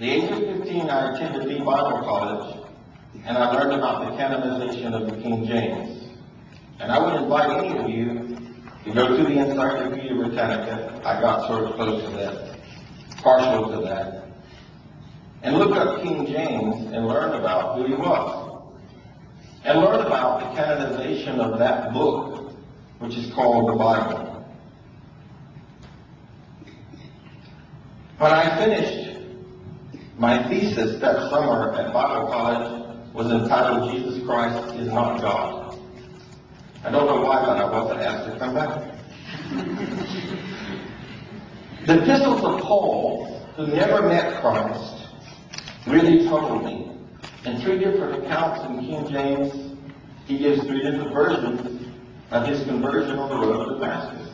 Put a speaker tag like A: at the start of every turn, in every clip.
A: the age of 15, I attended the Bible college, and I learned about the canonization of the King James. And I would invite any of you to go to the Encyclopedia Britannica. I got sort of close to that, partial to that, and look up King James and learn about who he was. And learn about the canonization of that book, which is called the Bible. When I finished my thesis that summer at Bible college was entitled Jesus Christ is Not God. I don't know why, but I wasn't asked to come back. The epistles of Paul, who never met Christ, really troubled me. In 3 different accounts in King James, he gives 3 different versions of his conversion on the road to Damascus.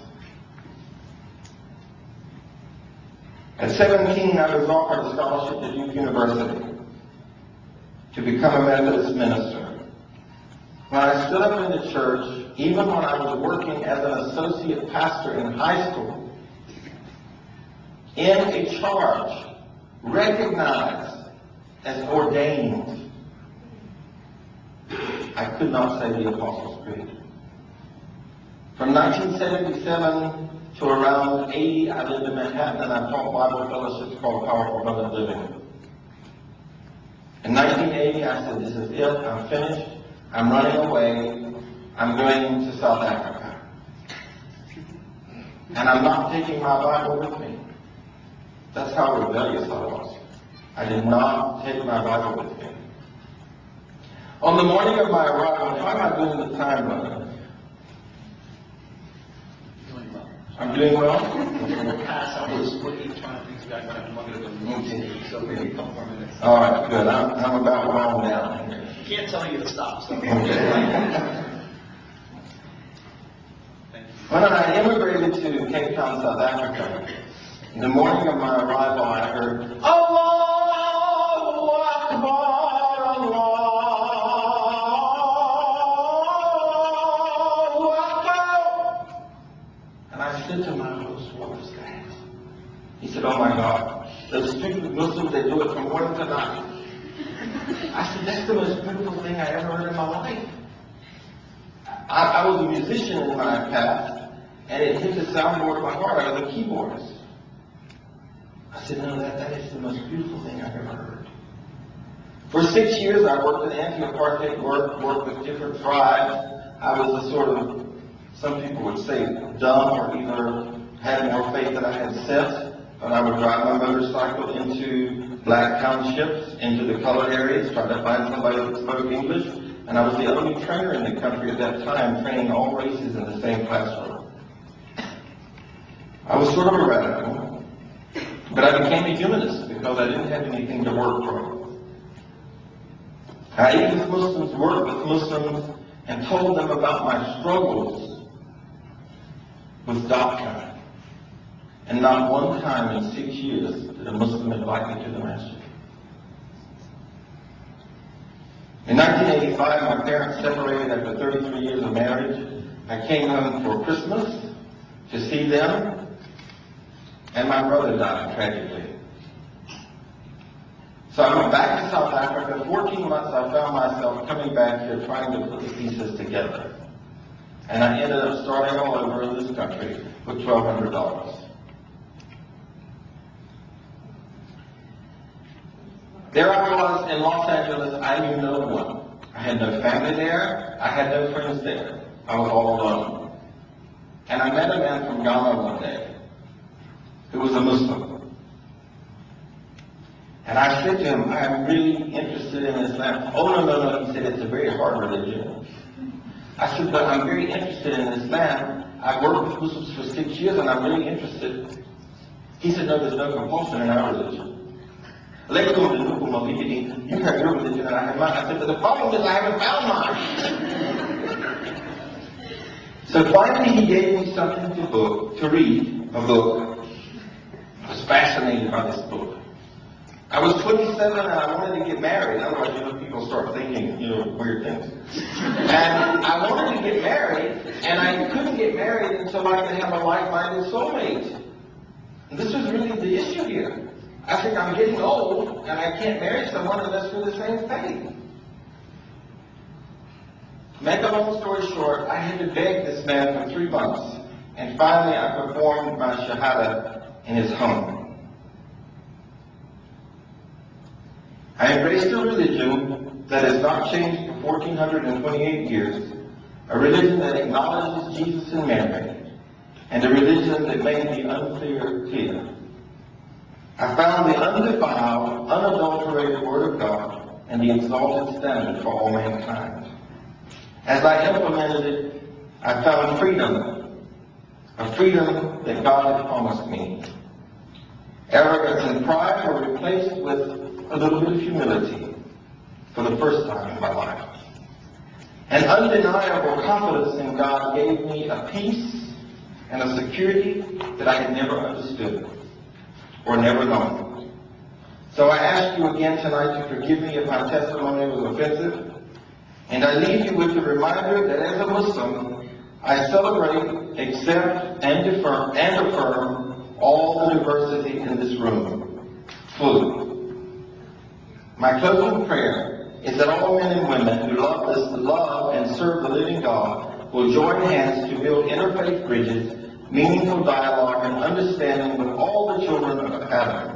A: At 17, I was offered a scholarship at Duke University to become a Methodist minister. When I stood up in the church, even when I was working as an associate pastor in high school, in a charge recognized as ordained, I could not say the Apostles' Creed. From 1977 to around 80, I lived in Manhattan and I taught Bible fellowships called Powerful Abundant Living. In 1980, I said, this is it, I'm finished, I'm running away, I'm going to South Africa. And I'm not taking my Bible with me. That's how rebellious I was. I did not take my Bible with me. On the morning of my arrival, how am I doing the time, brother?
B: Doing well.
A: I'm doing well?
B: Pass, I was looking, trying to think if I got a longer than so maybe a couple more minutes.
A: All right, good. I'm about wound down here.
B: Can't tell you to stop, so.
A: Okay. When I immigrated to Cape Town, South Africa, the morning of my arrival, I heard, Allahu Akbar, Allahu Akbar. And I said to my host, what was that? He said, oh my God, those stupid Muslims, they do it from morning to night. I said, that's the most beautiful thing I ever heard in my life. I was a musician in my past, and it hit the soundboard of my heart. I was a keyboardist. I said, no, that is the most beautiful thing I've ever heard. For 6 years, I worked in anti-apartheid work, worked with different tribes. I was a sort of, some people would say, dumb or either had more faith than I had sense. But I would drive my motorcycle into black townships, into the colored areas, try to find somebody that spoke English. And I was the only trainer in the country at that time, training all races in the same classroom. I was sort of a radical, but I became a humanist because I didn't have anything to work from. I ate with Muslims, worked with Muslims, and told them about my struggles with doctrine. And not one time in 6 years did a Muslim invite me to the masjid. In 1985, my parents separated after 33 years of marriage. I came home for Christmas to see them, and my brother died tragically. So I went back to South Africa. 14 months I found myself coming back here trying to put the pieces together. And I ended up starting all over in this country with $1,200. There I was in Los Angeles. I knew no one. I had no family there. I had no friends there. I was all alone. And I met a man from Ghana one day who was a Muslim. And I said to him, I'm really interested in Islam. Oh, no. He said, it's a very hard religion. I said, but I'm very interested in Islam. I've worked with Muslims for 6 years and I'm really interested. He said, no, there's no compulsion in our religion. You have your religion and I have mine. I said, but the problem is I haven't found mine. So finally he gave me something to read, a book. I was fascinated by this book. I was 27 and I wanted to get married. Otherwise, people start thinking, weird things. And I wanted to get married, and I couldn't get married until I could have a like-minded soulmate. And this was really the issue here. I think I'm getting old and I can't marry someone unless we're the same faith. Make a long story short, I had to beg this man for 3 months, and finally I performed my shahada in his home. I embraced a religion that has not changed for 1428 years, a religion that acknowledges Jesus and Mary, and a religion that made the unclear clear. I found the undefiled, unadulterated Word of God and the exalted standard for all mankind. As I implemented it, I found freedom, a freedom that God had promised me. Arrogance and pride were replaced with a little bit of humility for the first time in my life. An undeniable confidence in God gave me a peace and a security that I had never understood or never known. So I ask you again tonight to forgive me if my testimony was offensive. And I leave you with the reminder that as a Muslim, I celebrate, accept, and affirm all the diversity in this room, fully. My closing prayer is that all men and women who love and serve the living God will join hands to build interfaith bridges, meaningful dialogue, and understanding with all the children of Adam.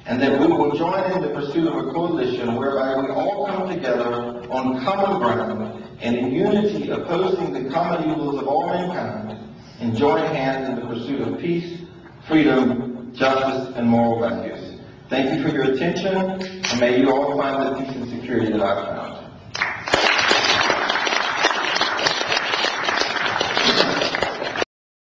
A: And that we will join in the pursuit of a coalition whereby we all come together on common ground and in unity opposing the common evils of all mankind and join hands in the pursuit of peace, freedom, justice, and moral values. Thank you for your attention, and may you all find the peace and security that I've found.